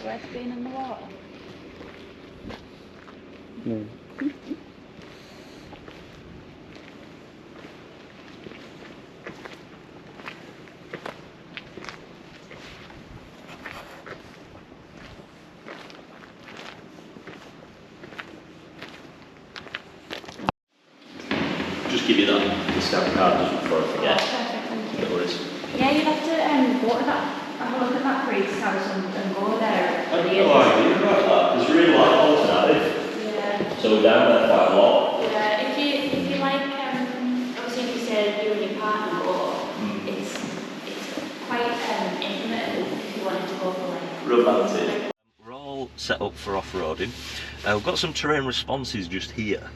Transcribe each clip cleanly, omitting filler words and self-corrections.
worth being in the water. No. Just give you that discount card just before I forget. Perfect, thank you. No worries. Yeah, you'd have to go to that, have a look at that priest's house and go there. I have no idea about that. There's really like alternative. Yeah. So we're down there quite a lot. Yeah, if you like, obviously if you say you and your partner go, it's quite intimate if you wanted to go for like Romantic. We're all set up for off-roading. We've got some terrain responses just here.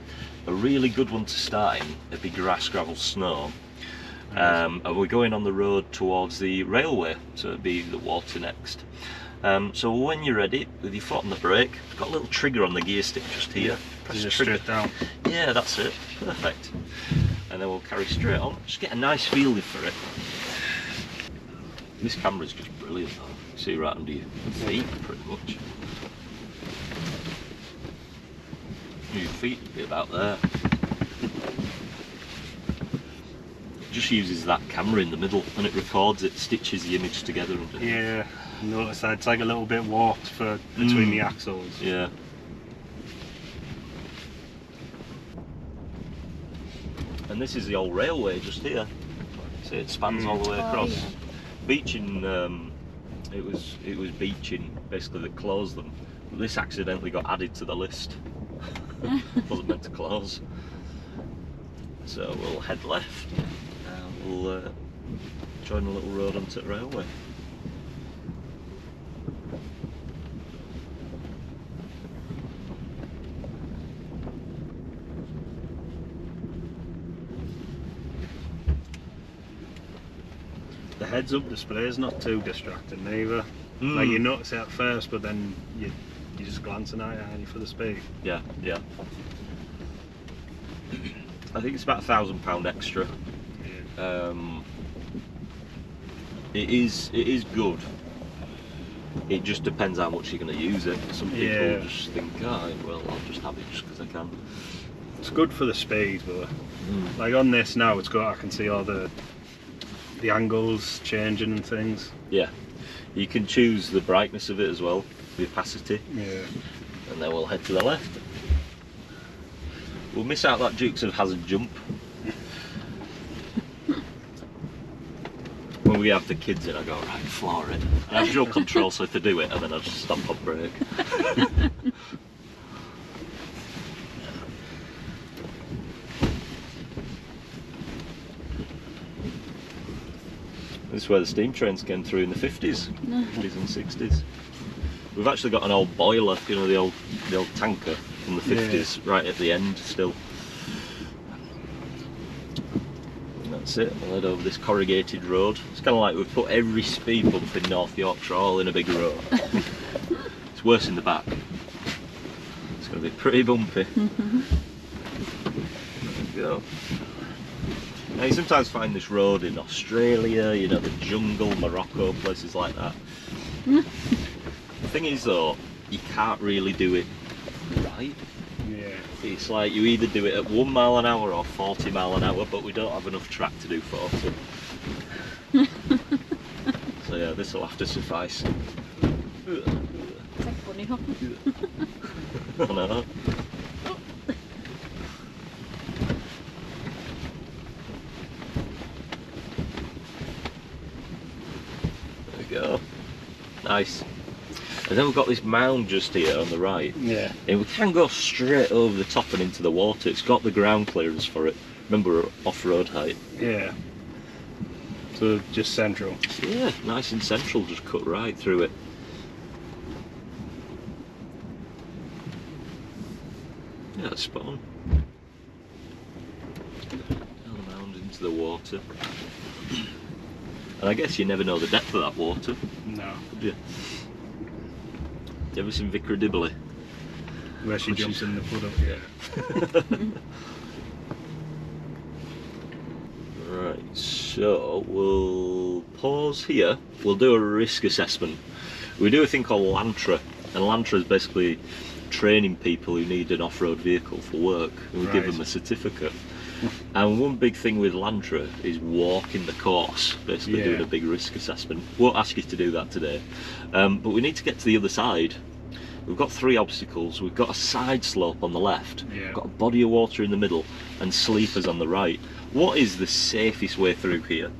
A really good one to start in would be grass, gravel, snow. And we're going on the road towards the railway, so it'd be the water next. So when you're ready, with your foot on the brake, it's got a little trigger on the gear stick just here. Press the trigger straight down. Yeah, that's it. Perfect. And then we'll carry straight on. Just get a nice feeling for it. This camera's just brilliant though. See right under your feet, pretty much. Your feet would be about there. It just uses that camera in the middle and it records it, stitches the image together. And Yeah, notice that it's like a little bit warped for between the axles. Yeah. And this is the old railway just here. See, it spans all the way across. yeah. Beaching, it was beaching basically that closed them. This accidentally got added to the list. Wasn't meant to close. So we'll head left and we'll join a little road onto the railway. The heads-up display is not too distracting either. Like you notice it at first, but then you're just glancing at it, aren't you, for the speed? Yeah, yeah. I think it's about £1,000 extra. Yeah. It is good. It just depends how much you're going to use it. Some people just think, oh, well, I'll just have it just because I can. It's good for the speed, but like on this now, it's got, I can see all the angles changing and things. Yeah, you can choose the brightness of it as well, the opacity. Yeah. And then we'll head to the left. We'll miss out that Dukes of Hazzard jump. When we have the kids in, I go, right, floor it. And I have dual control, so if they do it, and then I just stomp on brake. This is where the steam trains came through in the 50s, 50s and 60s. We've actually got an old boiler, you know, the old tanker from the 50s, right at the end still. And that's it, we'll head over this corrugated road. It's kind of like we've put every speed bump in North Yorkshire all in a big row. It's worse in the back. It's going to be pretty bumpy. There we go. Now you sometimes find this road in Australia, you know, the jungle, Morocco, places like that. The thing is though, you can't really do it right. Yeah. It's like you either do it at 1 mile an hour or 40 mile an hour, but we don't have enough track to do 40. So yeah, this will have to suffice. It's like funny hop. I know. Go. Nice. And then we've got this mound just here on the right. Yeah. And we can go straight over the top and into the water. It's got the ground clearance for it. Remember, we're off-road height. Yeah. So just central. Yeah, nice and central, just cut right through it. Yeah, it's spot on. Down the mound into the water. And I guess you never know the depth of that water. No. Would you? You ever seen Vicar Dibley? Where she jumps in the puddle, yeah. Right, so we'll pause here. We'll do a risk assessment. We do a thing called Lantra, and Lantra is basically training people who need an off-road vehicle for work, and we give them a certificate. And one big thing with Lantra is walking the course, basically doing a big risk assessment. Won't ask you to do that today, but we need to get to the other side. We've got 3 obstacles. We've got a side slope on the left, we've got a body of water in the middle, and sleepers on the right. What is the safest way through here?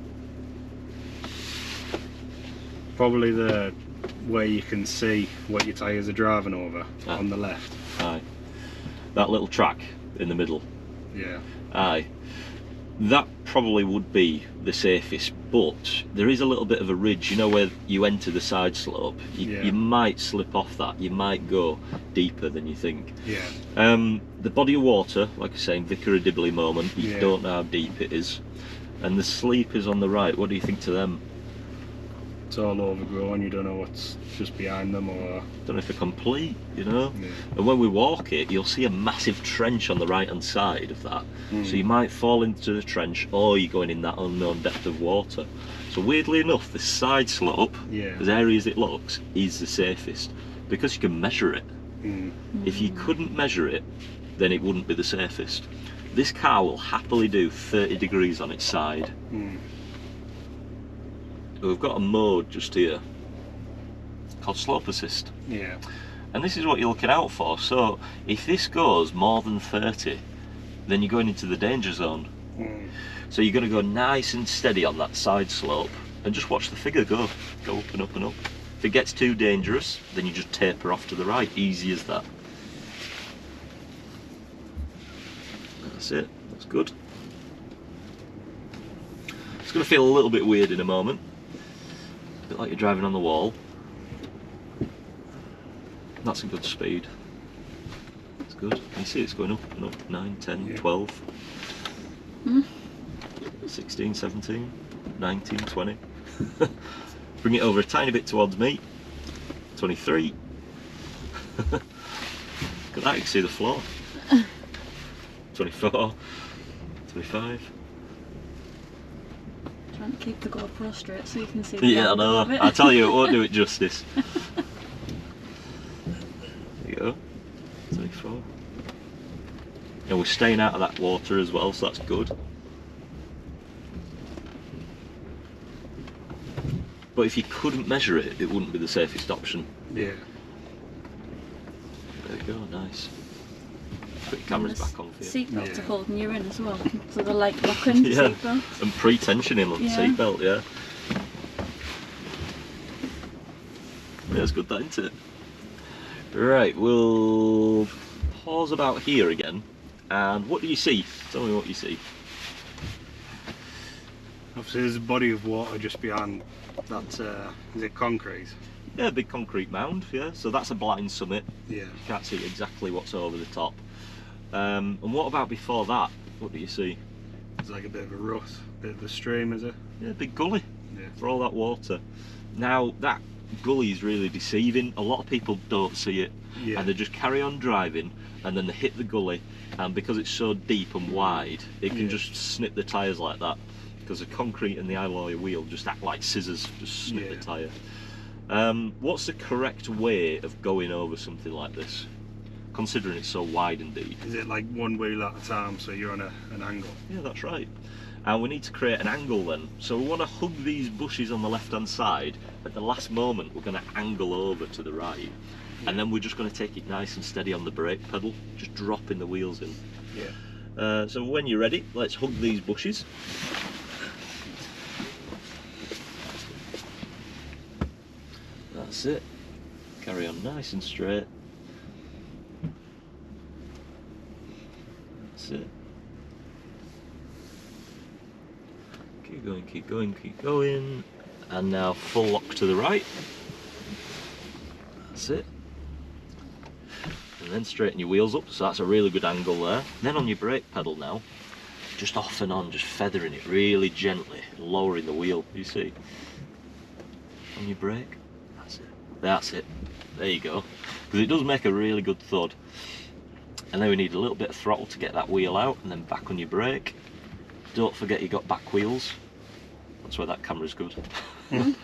Probably the where you can see what your tyres are driving over on the left. Aye. That little track in the middle. Yeah. Aye. That probably would be the safest, but there is a little bit of a ridge, you know, where you enter the side slope. You might slip off that, you might go deeper than you think. Yeah. The body of water, like I say, in Vicar of Dibley moment, you don't know how deep it is. And the sleepers on the right, what do you think to them? It's all overgrown, you don't know what's just behind them, or... Don't know if they're complete, you know? Yeah. And when we walk it, you'll see a massive trench on the right hand side of that. So you might fall into the trench, or you're going in that unknown depth of water. So weirdly enough, the side slope, as airy as it looks, is the safest, because you can measure it. If you couldn't measure it, then it wouldn't be the safest. This car will happily do 30 degrees on its side. We've got a mode just here called slope assist. Yeah. And this is what you're looking out for. So if this goes more than 30, then you're going into the danger zone. So you're going to go nice and steady on that side slope and just watch the figure go up and up and up. If it gets too dangerous, then you just taper off to the right. Easy as that. That's it. That's good. It's going to feel a little bit weird in a moment. A bit like you're driving on the wall. That's a good speed. It's good. You see it's going up and up. 9, 10, 12, 16, 17, 19, 20. Bring it over a tiny bit towards me. 23. Look at that, you can see the floor. 24, 25. Trying to keep the GoPro straight so you can see. Yeah, I know. I tell you, it won't do it justice. There you go. 24. And we're staying out of that water as well, so that's good. But if you couldn't measure it, it wouldn't be the safest option. Yeah. There you go, nice. Put your cameras back on for you. Seatbelts are holding you in as well, so they're like locking seatbelts. And pre-tensioning on the seatbelt, yeah. Yeah, it's good that, isn't it? Right, we'll pause about here again. And what do you see? Tell me what you see. Obviously there's a body of water just behind that, is it concrete? Yeah, a big concrete mound, yeah. So that's a blind summit. Yeah. You can't see exactly what's over the top. And what about before that? What do you see? It's like a bit of a rut, bit of a stream, is it? Yeah, big gully Yeah. for all that water. Now, that gully is really deceiving. A lot of people don't see it, and they just carry on driving, and then they hit the gully, and because it's so deep and wide, it can just snip the tyres like that, because the concrete and the alloy wheel just act like scissors, just snip the tyre. What's the correct way of going over something like this, considering it's so wide and deep? Is it like one wheel at a time, so you're on an angle? Yeah, that's right. And we need to create an angle then. So we want to hug these bushes on the left hand side. At the last moment we're going to angle over to the right, and then we're just going to take it nice and steady on the brake pedal, just dropping the wheels in. Yeah. So when you're ready, let's hug these bushes. That's it. Carry on nice and straight. That's it. Keep going, keep going, keep going. And now full lock to the right. That's it. And then straighten your wheels up, so that's a really good angle there. Then on your brake pedal now, just off and on, just feathering it really gently, lowering the wheel, you see. On your brake, that's it. That's it. There you go. Because it does make a really good thud. And then we need a little bit of throttle to get that wheel out, and then back on your brake. Don't forget you got back wheels. That's why that camera's good. That's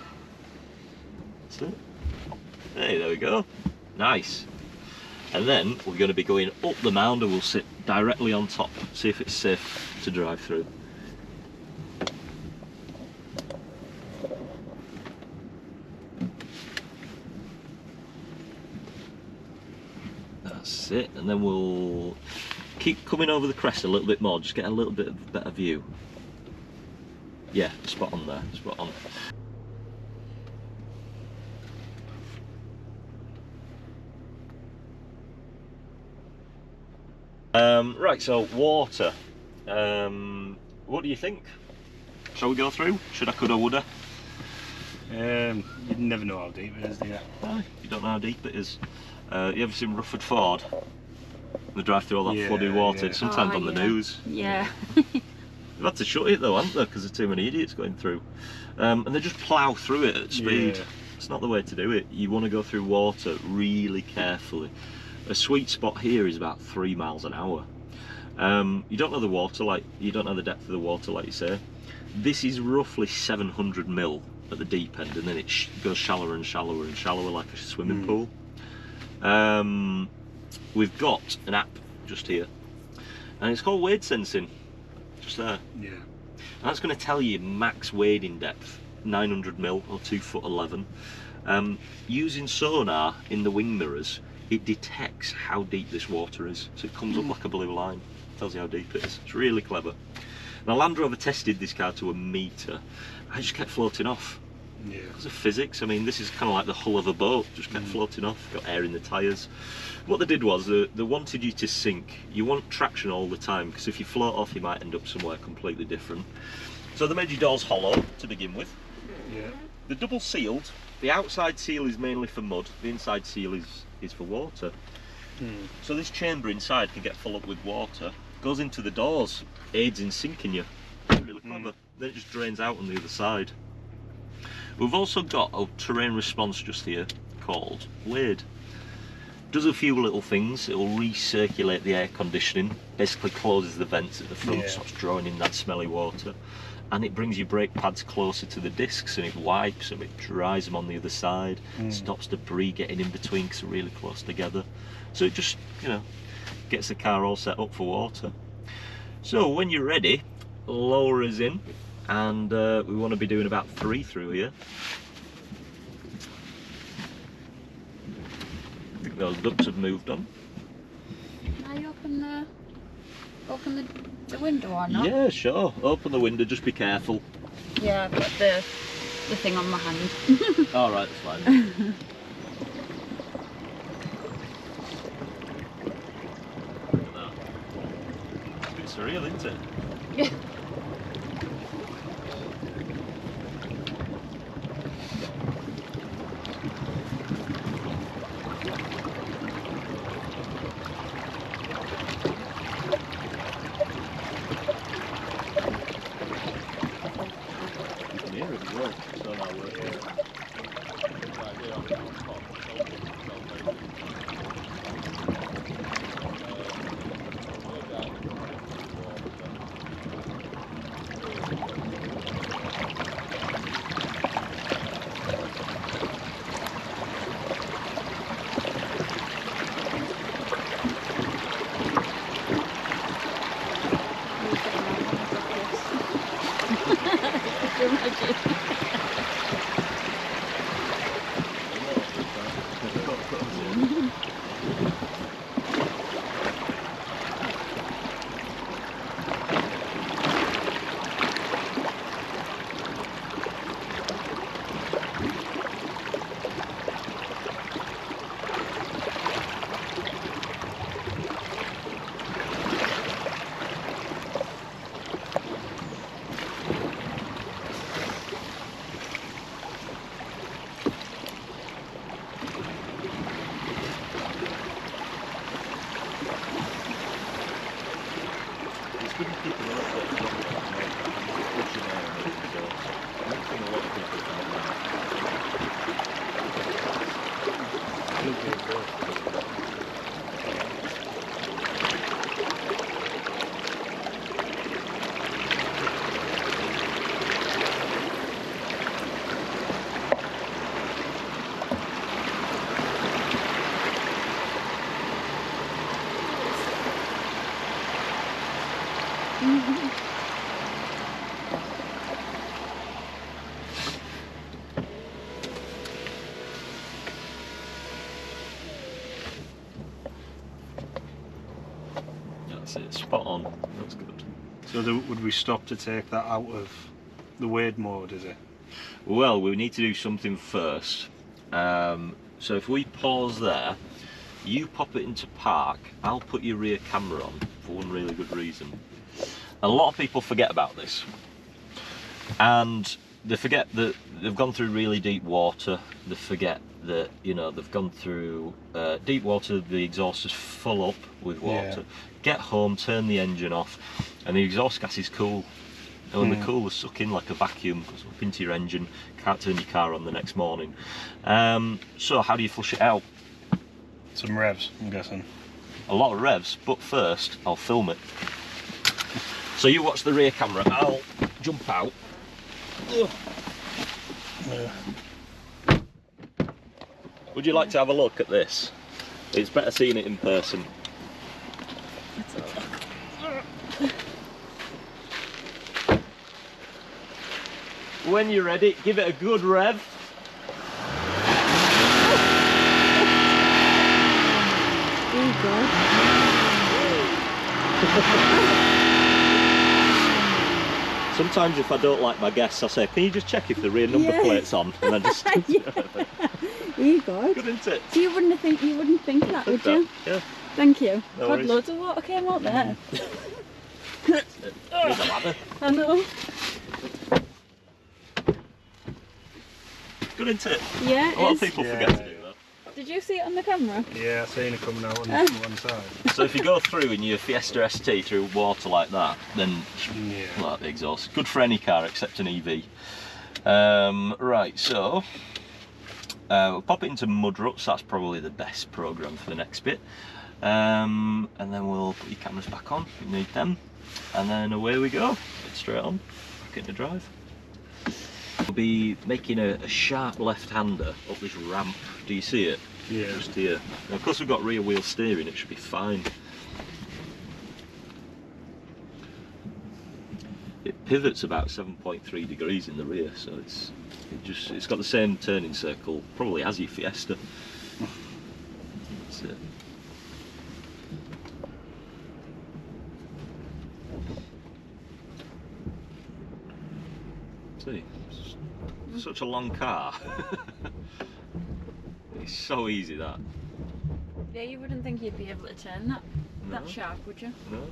it. Hey, there we go. Nice. And then we're going to be going up the mound and we'll sit directly on top, see if it's safe to drive through. That's it, and then we'll keep coming over the crest a little bit more, just get a little bit of a better view. Yeah, spot on there, spot on. Right, so water. What do you think? Shall we go through? Should I, coulda, woulda? You never know how deep it is, do you? No, you don't know how deep it is. You ever seen Rufford Ford? They drive through all that flooded water. Yeah. It's sometimes on the news. Yeah. They've had to shut it though, haven't they? Because there's too many idiots going through. And they just plough through it at speed. Yeah. It's not the way to do it. You want to go through water really carefully. A sweet spot here is about 3 miles an hour. You don't know the water, like you don't know the depth of the water, like you say. This is roughly 700 mil at the deep end, and then it goes shallower and shallower and shallower, like a swimming pool. We've got an app just here, and it's called wade sensing, just there. Yeah. And that's going to tell you max wading depth, 900 mil or 2'11". Using sonar in the wing mirrors, it detects how deep this water is, so it comes up like a blue line, tells you how deep it is. It's really clever. Now Land Rover tested this car to a metre. I just kept floating off. Yeah. Because of physics. I mean, this is kind of like the hull of a boat, just kept floating off, got air in the tyres. What they did was, they wanted you to sink. You want traction all the time, because if you float off, you might end up somewhere completely different. So they made your doors hollow to begin with. Yeah. They're double sealed. The outside seal is mainly for mud, the inside seal is for water. So this chamber inside can get full up with water, goes into the doors, aids in sinking you. Really clever. Then it just drains out on the other side. We've also got a terrain response just here called Wade. Does a few little things. It'll recirculate the air conditioning, basically closes the vents at the front, stops drawing in that smelly water, and it brings your brake pads closer to the discs, and it wipes them, it dries them on the other side, stops debris getting in between because they're really close together. So it just, you know, gets the car all set up for water. So when you're ready, lower us in, and we want to be doing about 3 through here. I think those ducks have moved on. Can I open the window or not? Yeah, sure. Open the window, just be careful. Yeah, I've got the thing on my hand. Alright, that's fine. Look at that. It's a bit surreal, isn't it? Yeah. That's it, spot on. That's good. So would we stop to take that out of the wade mode, is it? Well, we need to do something first. So if we pause there, you pop it into park, I'll put your rear camera on for one really good reason. A lot of people forget about this, and they forget that they've gone through really deep water. They forget that, you know, they've gone through deep water, the exhaust is full up with water. Get home, turn the engine off, and the exhaust gas is cool. And when the cool is suck in like a vacuum, goes up into your engine, can't turn your car on the next morning. So how do you flush it out? Some revs, I'm guessing. A lot of revs, but first I'll film it. So you watch the rear camera, I'll jump out. Would you like to have a look at this? It's better seeing it in person. Let's have a look. When you're ready, give it a good rev. Oh God. Sometimes if I don't like my guests, I say, can you just check if the rear number plate's on? And then just... Oh God. Good, isn't it? So you wouldn't think that, would you? Yeah. Thank you. No God, worries. loads of water came out there. Here's a ladder. I know. Good, isn't it? Yeah, A lot it of is. people forget to do that. Did you see it on the camera? Yeah, I've seen it coming out on one side. So if you go through in your Fiesta ST through water like that, then Yeah. like the exhaust. Good for any car except an EV. Right, so we'll pop it into mud ruts. That's probably the best program for the next bit. And then we'll put your cameras back on. You need them, and then away we go. Get straight on, back into drive. We'll be making a sharp left-hander up this ramp. Do you see it? Yeah. Just here. Now, of course, we've got rear wheel steering. It should be fine. It pivots about 7.3 degrees in the rear, so it's got the same turning circle probably as your Fiesta. That's it. See, it's such a long car. It's so easy, that. Yeah, you wouldn't think you'd be able to turn that No. sharp, would you? No.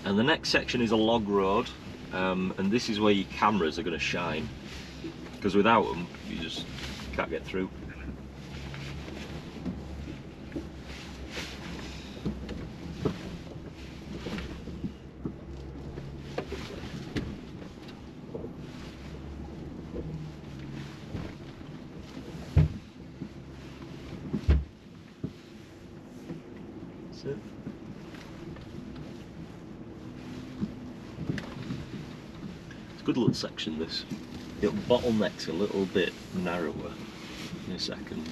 And the next section is a log road, and this is where your cameras are going to shine, because without them you just can't get through. That's it. It's a good little section, this. It'll bottleneck's a little bit narrower in a second.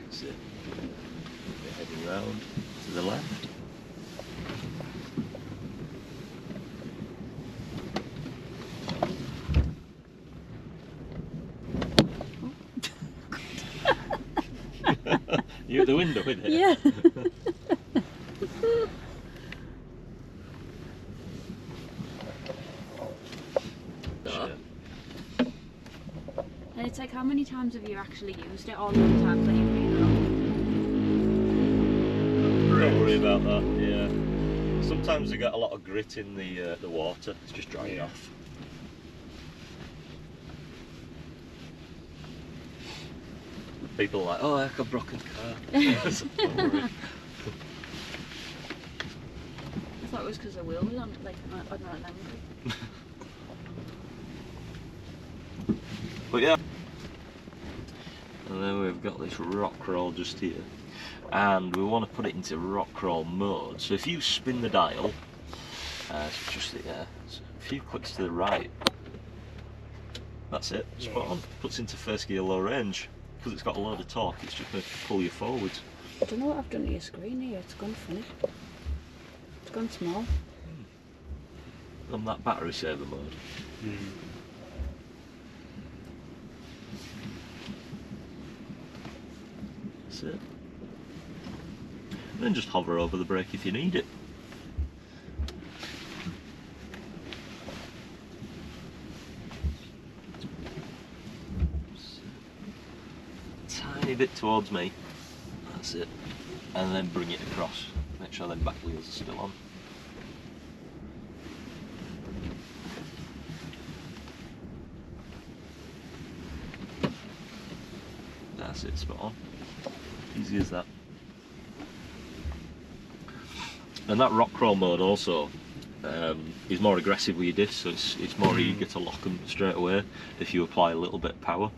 That's it. We're heading round to the left. You at the window with it? Yeah. Shit. And it's like, how many times have you actually used it? All of the times that you've been along? Don't worry about that. Yeah. Sometimes you get a lot of grit in the water. It's just drying off. People are like, oh, I've got a broken car. Don't worry. I thought it was because the wheel was on, like, on an angle. But yeah. And then we've got this rock crawl just here. And we want to put it into rock crawl mode. So if you spin the dial, so just there, so a few clicks to the right. That's it, spot on. Puts into first gear low range. Because it's got a load of torque, it's just going to pull you forwards. I don't know what I've done to your screen here, it's gone funny. It's gone small. On that battery saver mode. That's it. And then just hover over the brake if you need it. Tiny bit towards me. That's it. And then bring it across. Make sure them back wheels are still on. That's it, spot on. Easy as that. And that rock crawl mode also is more aggressive with your discs, so it's more eager to lock them straight away if you apply a little bit of power.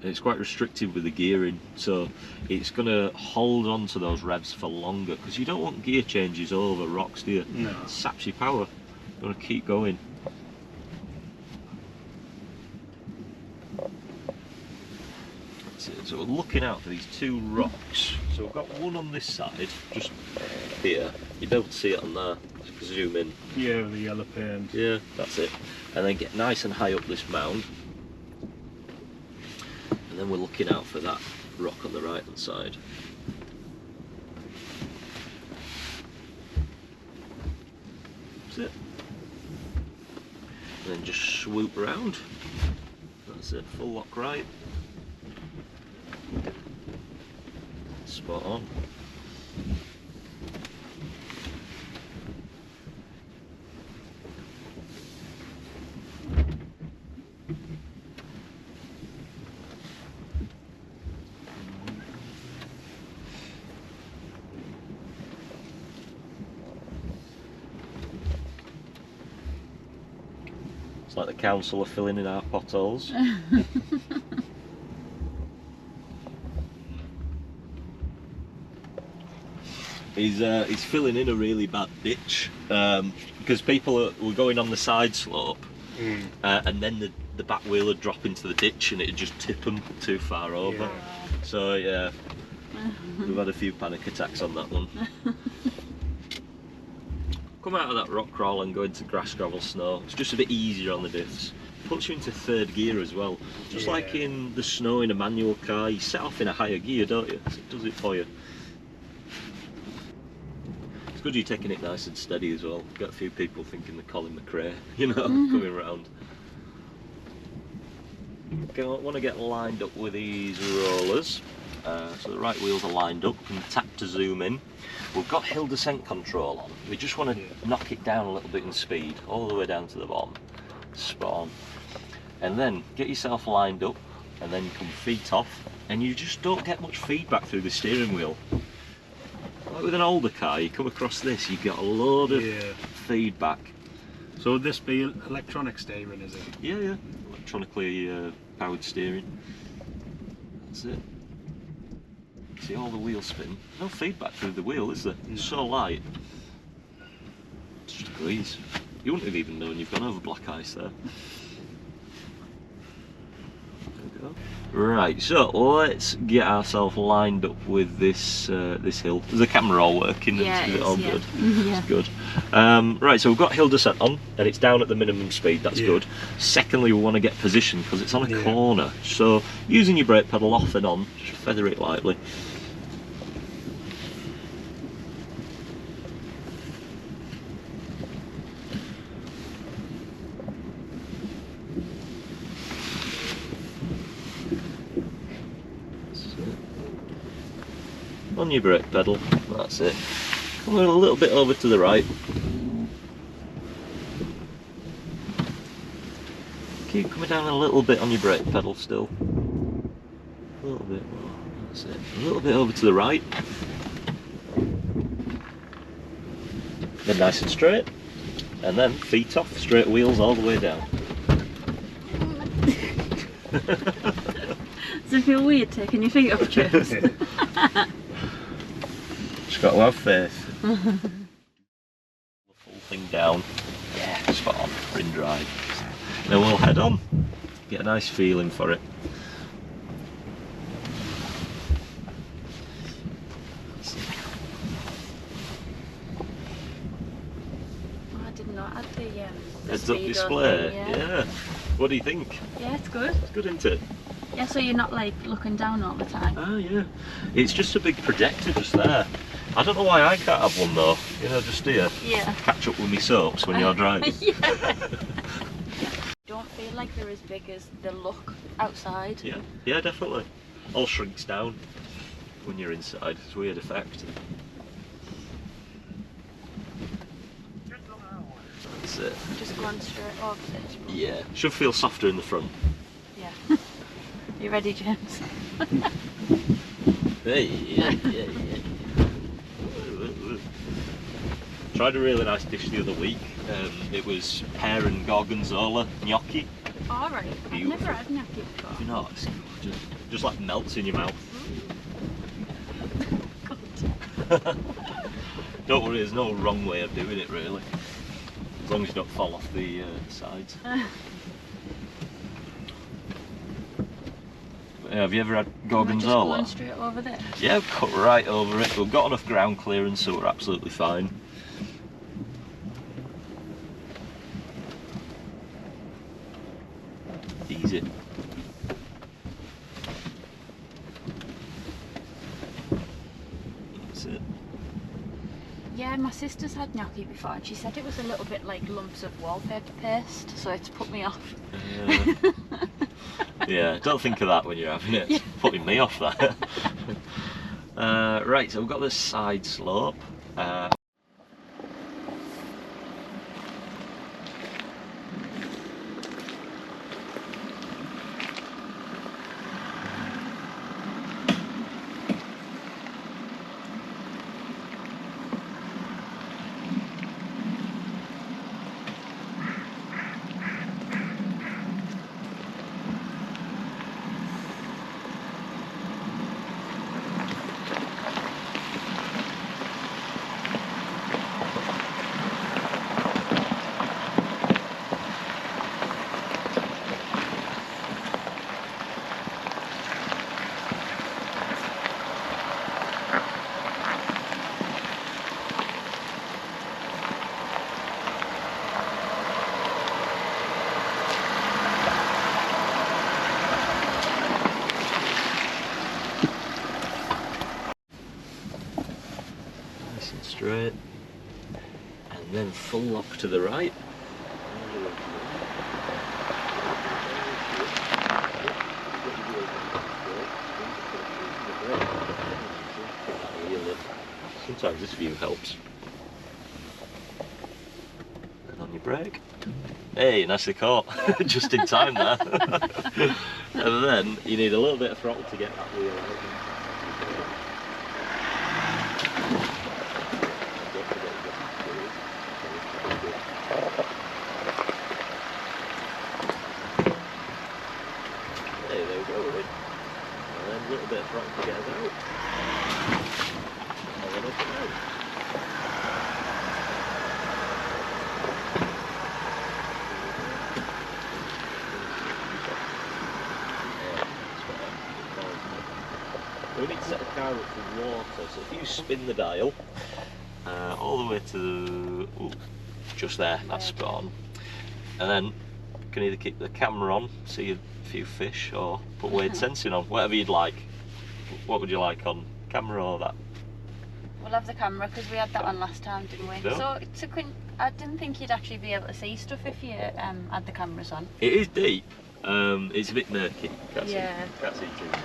And it's quite restrictive with the gearing, so it's going to hold on to those revs for longer, because you don't want gear changes over rocks, do you? No. It saps your power. You want to keep going. So we're looking out for these two rocks. So we've got one on this side, just here. You'll be able to see it on there. Just zoom in. Yeah, with the yellow paint. Yeah, that's it. And then get nice and high up this mound. And then we're looking out for that rock on the right hand side. That's it. And then just swoop around. That's it, full lock right. Spot on. It's like the council are filling in our potholes. He's filling in a really bad ditch because people were going on the side slope and then the back wheel would drop into the ditch and it'd just tip them too far over. Yeah. So yeah, we've had a few panic attacks on that one. Come out of that rock crawl and go into grass, gravel, snow. It's just a bit easier on the diffs. Puts you into third gear as well. Just like in the snow in a manual car, you set off in a higher gear, don't you? So it does it for you. It's good you're taking it nice and steady as well. Got a few people thinking they're Colin McRae, you know, coming round. Okay, I want to get lined up with these rollers. So the right wheels are lined up, and tap to zoom in. We've got hill descent control on. We just want to knock it down a little bit in speed, all the way down to the bottom. Spot on. And then get yourself lined up, and then come feet off, and you just don't get much feedback through the steering wheel. Like with an older car, you come across this, you get a load of feedback. So would this be electronic steering, is it? Yeah, electronically powered steering. That's it. See all the wheel spin. No feedback through the wheel, is there? No. It's so light. It's just a breeze. You wouldn't have even known you've gone over black ice there. There we go. Right, so let's get ourselves lined up with this this hill. Is the camera all working? Yeah, is it all yeah. good? Yeah. It's good. Right, so we've got hill descent on, and it's down at the minimum speed. That's good. Secondly, we want to get position because it's on a corner. So using your brake pedal off and on, just feather it lightly. On your brake pedal, that's it. Come a little bit over to the right. Keep coming down a little bit on your brake pedal still. A little bit more, that's it. A little bit over to the right. Then nice and straight. And then feet off, straight wheels all the way down. Does it feel weird taking your feet off trips? Just got to have faith. The full thing down. Yeah, spot on. We're in drive. Then we'll head on. Get a nice feeling for it. Oh, I did not add the Heads up speedo display. thing, Yeah. What do you think? Yeah, it's good. It's good, isn't it? Yeah, so you're not like looking down all the time. Ah, yeah. It's just a big projector just there. I don't know why I can't have one though. You know, just here. Yeah. Catch up with me soaps when you're driving. Yeah. Don't feel like they're as big as they look outside. Yeah, yeah, definitely. All shrinks down when you're inside. It's a weird effect. That's it. Just going straight over it. Yeah, should feel softer in the front. Yeah. You ready, James? Hey, yeah, yeah, yeah. Tried a really nice dish the other week. It was pear and gorgonzola gnocchi. Alright, I've Beautiful. never had gnocchi before. You know, it's just like melts in your mouth. Don't worry, there's no wrong way of doing it really. As long as you don't fall off the sides. Have you ever had gorgonzola? Just going straight over there. Yeah, we've cut right over it. We've got enough ground clearance, so we're absolutely fine. Easy. That's it. Yeah, my sister's had gnocchi before and she said it was a little bit like lumps of wallpaper paste, so it's put me off. Yeah, don't think of that when you're having it. It's putting me off that. Right, so we've got this side slope. Nice and straight. And then full lock to the right. Sometimes this view helps. And on your brake. Hey, nicely caught. Just in time there. And then you need a little bit of throttle to get that wheel out. Hey, there we go, we're in. And then a little bit of throttle to get us out. And then up and out. We need to set the car up for water, so if you spin the dial all the way to just there, that's spot on. And then you can either keep the camera on, see a few fish, or put wade sensing on, whatever you'd like. What would you like on camera or that? We'll have the camera because we had that on last time, didn't we? No. So I didn't think you'd actually be able to see stuff if you had the cameras on. It is deep, it's a bit murky, can't Yeah. see, can't see too much.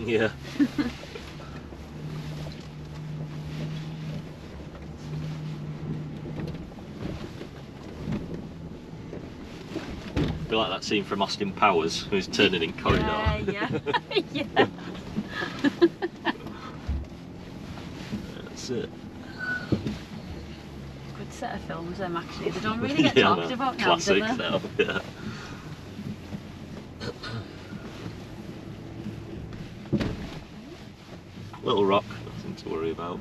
Yeah. Be like that scene from Austin Powers, who's turning in corridor. Yeah, yeah. That's it. Good set of films, them actually. They don't really get Yeah, talked no. about now, Classics do they? now, yeah. Little rock, nothing to worry about.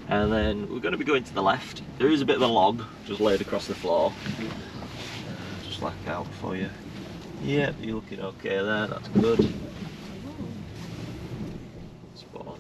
And then we're going to be going to the left. There is a bit of a log just laid across the floor. Just like out for you. Yep, you're looking okay there, that's good. Spot on.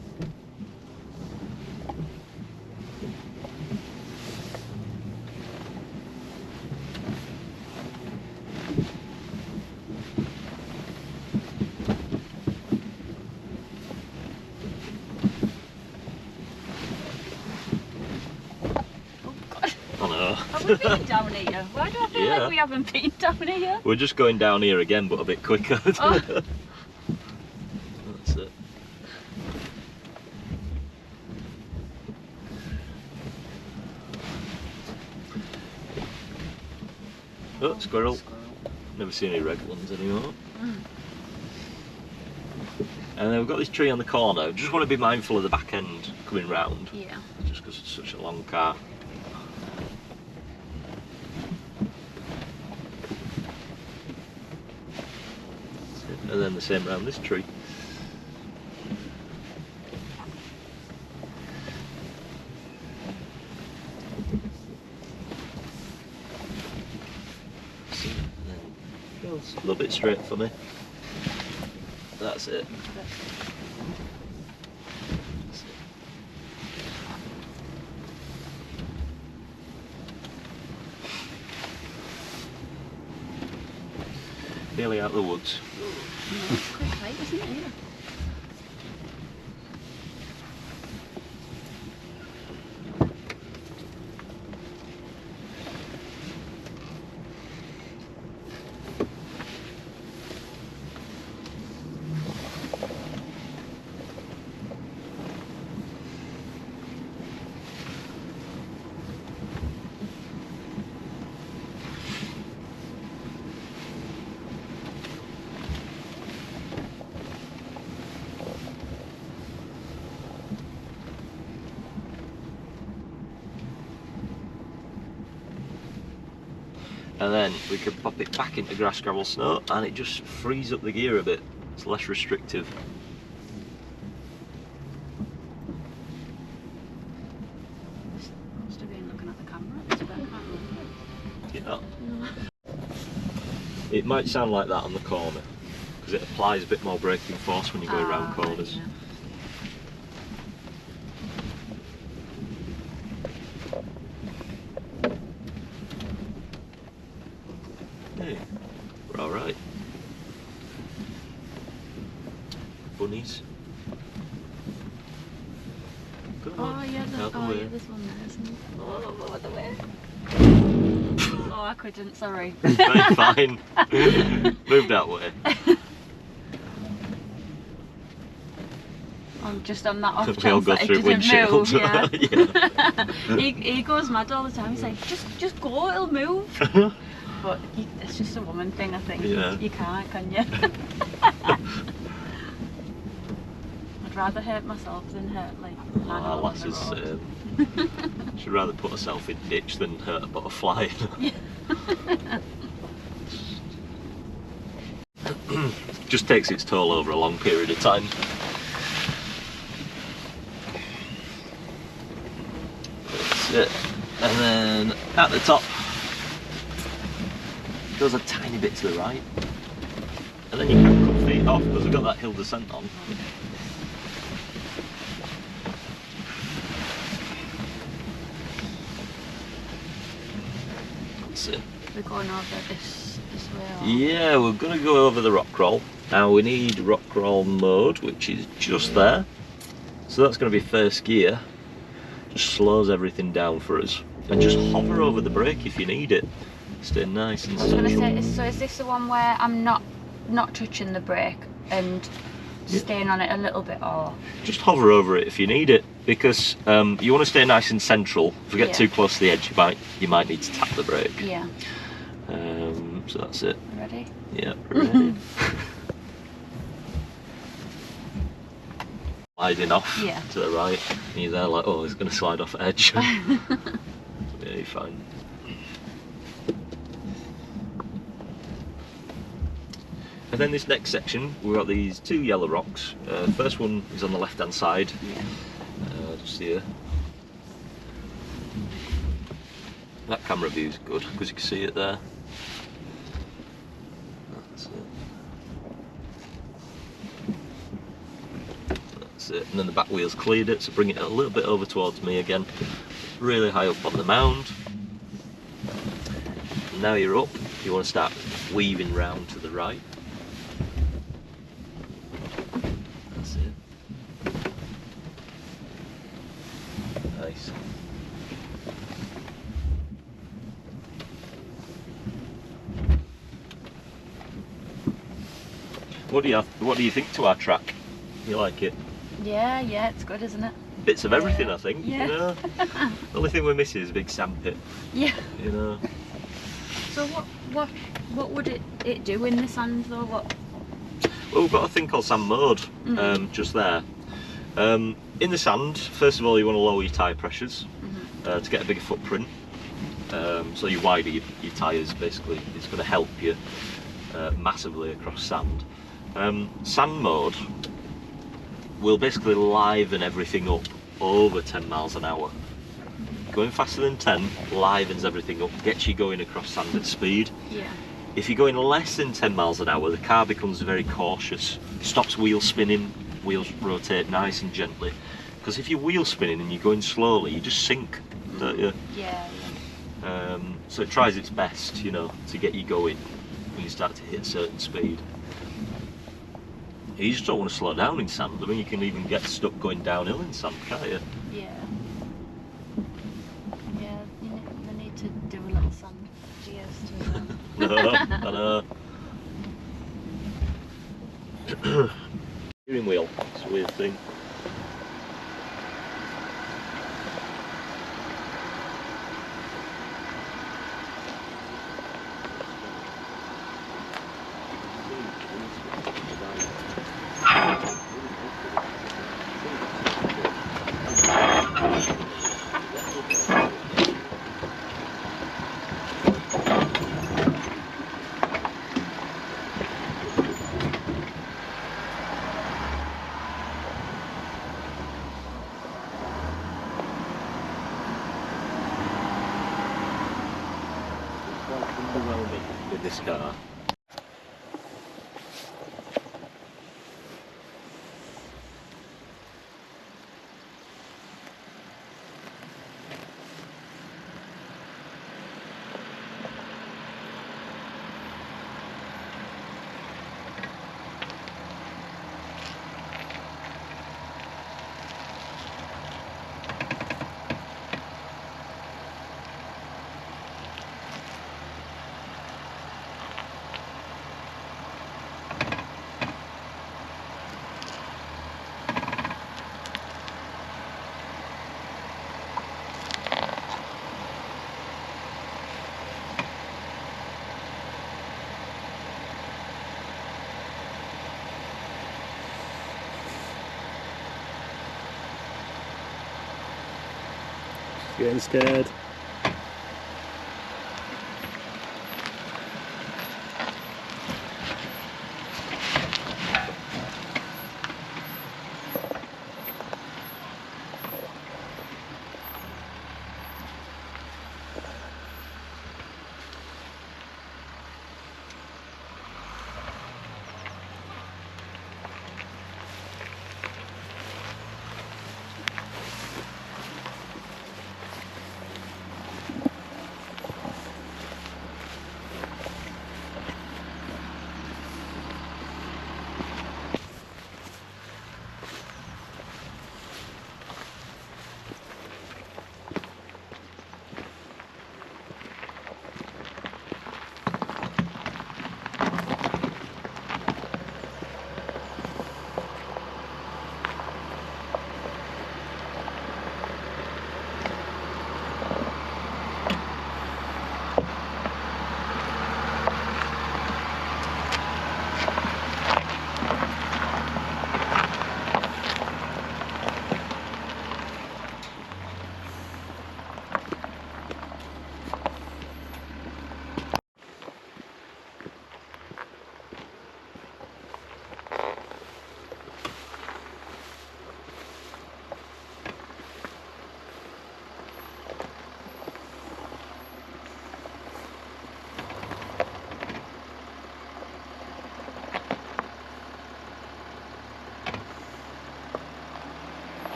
Have we been down here? Why do I feel Yeah. like we haven't been down here? We're just going down here again, but a bit quicker. Oh. That's it. Oh, squirrel. Never seen any red ones anymore. And then we've got this tree on the corner. Just want to be mindful of the back end coming round. Yeah. Just because it's such a long car. And then the same round this tree. Goes a little bit straight for me. That's it. Nearly out of the woods. It's quite tight, isn't it? Yeah. And then we can pop it back into grass, gravel, snow, and it just frees up the gear a bit. It's less restrictive. Must have been looking at the camera. It's about Yeah. It might sound like that on the corner, because it applies a bit more braking force when you go around corners. Yeah. Hey, we're alright. Bunnies. Come Oh on, yeah, out the oh way. yeah, there's one there, isn't there? Oh, by the way. Oh, I couldn't, sorry. Very fine. Move that way. I'm just on that off We all chance go that it through didn't move, windshields. yeah. Yeah. he goes mad all the time, he's like, just go, it'll move. But it's just a woman thing, I think. Yeah. You can't, can you? I'd rather hurt myself than hurt like an Our animal on the lass is road. she'd rather put herself in ditch than hurt a butterfly. Just takes its toll over a long period of time. That's it. And then at the top goes a tiny bit to the right. And then you can cut feet off because we've got that hill descent on. That's it. We're going over this way. Or... Yeah, we're going to go over the rock crawl. Now we need rock crawl mode, which is just there. So that's going to be first gear. Just slows everything down for us. And just hover over the brake if you need it. Stay nice and I was going to central. say, so is this the one where I'm not touching the brake and staying on it a little bit, or? Just hover over it if you need it, because you want to stay nice and central. If you get too close to the edge, you might need to tap the brake. Yeah. So that's it. Ready? Yeah, ready. Sliding off to the right, and you're there like, oh, it's going to slide off edge. Yeah, you're fine. And then this next section, we've got these 2 yellow rocks. First one is on the left hand side, just here. That camera view is good because you can see it there. That's it. That's it. And then the back wheel's cleared it, so bring it a little bit over towards me again. Really high up on the mound. And now you're up, you want to start weaving round to the right. That's it. Nice. What do you think to our track? You like it? Yeah, it's good, isn't it? Bits of everything, I think. Yeah. You know. The only thing we're missing is a big sandpit. Yeah. You know. So what would it do in the sand though? What? Well, we've got a thing called sand mode, just there. In the sand, first of all, you want to lower your tyre pressures to get a bigger footprint. So you widen your tyres, basically. It's going to help you massively across sand. Sand mode will basically liven everything up over 10 miles an hour. Going faster than 10 livens everything up, gets you going across sand at speed. Yeah. If you're going less than 10 miles an hour, the car becomes very cautious, stops wheel spinning, wheels rotate nice and gently. Because if you're wheel spinning and you're going slowly, you just sink, don't you? Yeah. So it tries its best, you know, to get you going when you start to hit a certain speed. You just don't want to slow down in sand. I mean, you can even get stuck going downhill in sand, can't you? Yeah. Yeah, you need to do a little sand gears too. No, I know. Steering wheel, it's a weird thing. Underwhelming with this car. Getting scared.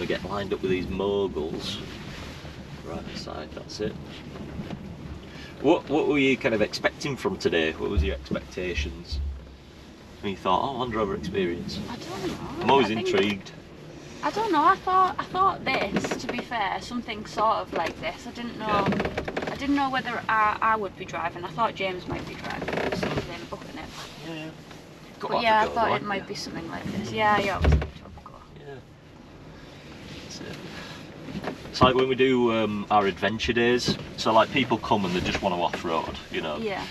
want to get lined up with these moguls. Right side, that's it. What were you kind of expecting from today? What was your expectations? When you thought, oh, Land Rover experience? I don't know. I'm always I think- intrigued. I don't know. I thought this, to be fair, something sort of like this. I didn't know. Yeah. I didn't know whether I would be driving. I thought James might be driving. So I was in booking it. Yeah. But yeah, I thought it might be something like this. Yeah, I always like to have a go. Yeah. That's it. It's like when we do our adventure days. So like people come and they just want to off-road, you know. Yeah.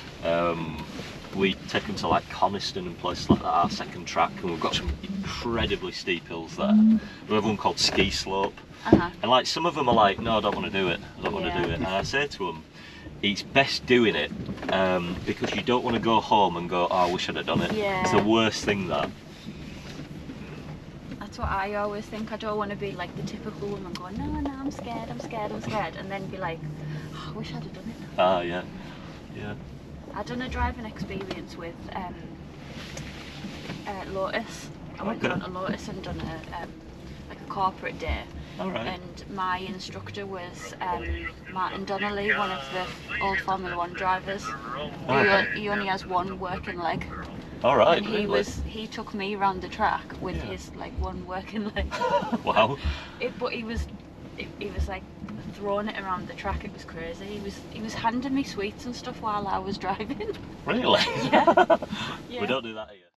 We take them to like Coniston and places like that, our second track, and we've got some incredibly steep hills there. We have one called Ski Slope, and like some of them are like, no, I don't want to do it, I don't want to do it. And I say to them, it's best doing it because you don't want to go home and go, oh, I wish I'd have done it. Yeah. It's the worst thing, that. That's what I always think. I don't want to be like the typical woman going, no, I'm scared, and then be like, oh, I wish I'd have done it. Ah, yeah, yeah. I done a driving experience with Lotus. I went Okay. down to Lotus and done a like a corporate day. All right. And my instructor was Martin Donnelly, one of the old Formula 1 drivers. He only has one working leg. All right. And Really? he took me around the track with his like one working leg. Wow. But he was like throwing it around the track. It was crazy. He was handing me sweets and stuff while I was driving. Really? Yeah. We don't do that here.